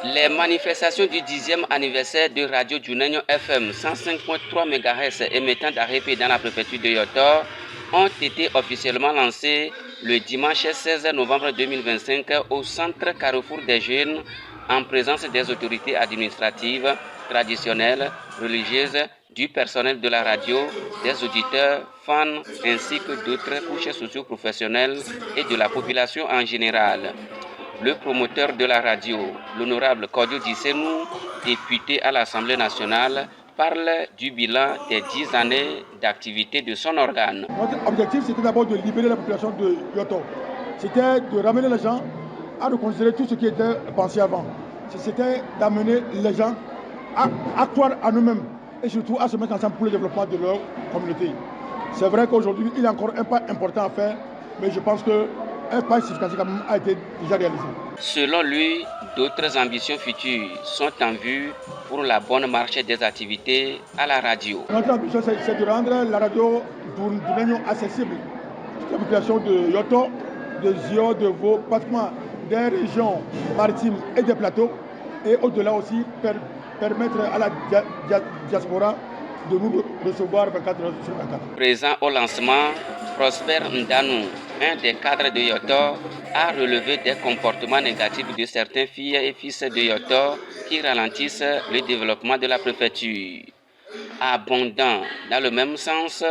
Les manifestations du 10e anniversaire de Radio Juninho FM 105.3 MHz émettant d'Arépé dans la préfecture de Yotor ont été officiellement lancées le dimanche 16 novembre 2025 au centre Carrefour des Jeunes en présence des autorités administratives, traditionnelles, religieuses, du personnel de la radio, des auditeurs, fans ainsi que d'autres couches socio-professionnelles et de la population en général. Le promoteur de la radio, l'honorable Kodio Dissenou, député à l'Assemblée nationale, parle du bilan des 10 années d'activité de son organe. Notre objectif, c'était d'abord de libérer la population de Yotor. C'était de ramener les gens à reconsidérer tout ce qui était pensé avant. C'était d'amener les gens à croire à nous-mêmes et surtout à se mettre ensemble pour le développement de leur communauté. C'est vrai qu'aujourd'hui, il y a encore un pas important à faire, mais je pense que un pas significatif a été déjà réalisé. Selon lui, d'autres ambitions futures sont en vue pour la bonne marche des activités à la radio. Notre ambition, c'est de rendre la radio Juninho accessible à la population de Yotor, de Zio, de Vaud, pratiquement des régions maritimes et des plateaux, et au-delà aussi permettre à la diaspora de nous recevoir 24 heures sur 24. Présent au lancement, Prosper Ndanou, un des cadres de Yotor, a relevé des comportements négatifs de certains filles et fils de Yotor qui ralentissent le développement de la préfecture. Abondant dans le même sens,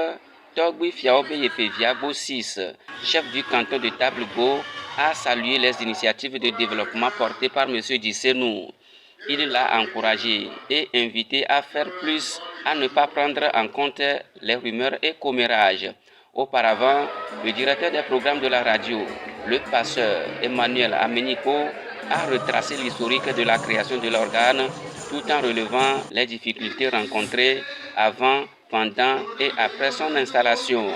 Togui Fiaobe Yepeviabo 6, chef du canton de Tablebo, a salué les initiatives de développement portées par M. Dissenou. Il l'a encouragé et invité à faire plus, à ne pas prendre en compte les rumeurs et commérages. Auparavant, le directeur des programmes de la radio, le pasteur Emmanuel Amenico, a retracé l'historique de la création de l'organe tout en relevant les difficultés rencontrées avant, pendant et après son installation.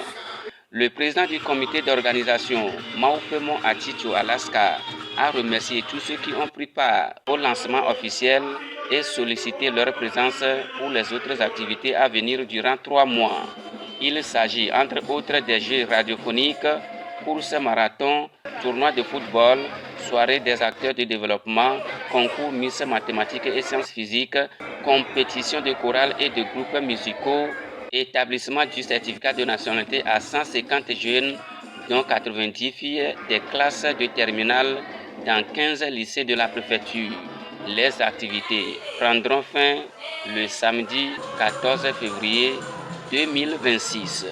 Le président du comité d'organisation, Maufemo Aticho Alaska, a remercié tous ceux qui ont pris part au lancement officiel et sollicité leur présence pour les autres activités à venir durant 3 mois. Il s'agit entre autres des jeux radiophoniques, courses marathon, tournois de football, soirées des acteurs de développement, concours Miss mathématiques et sciences physiques, compétitions de chorale et de groupes musicaux, établissement du certificat de nationalité à 150 jeunes, dont 90 filles des classes de terminale dans 15 lycées de la préfecture. Les activités prendront fin le samedi 14 février 2026.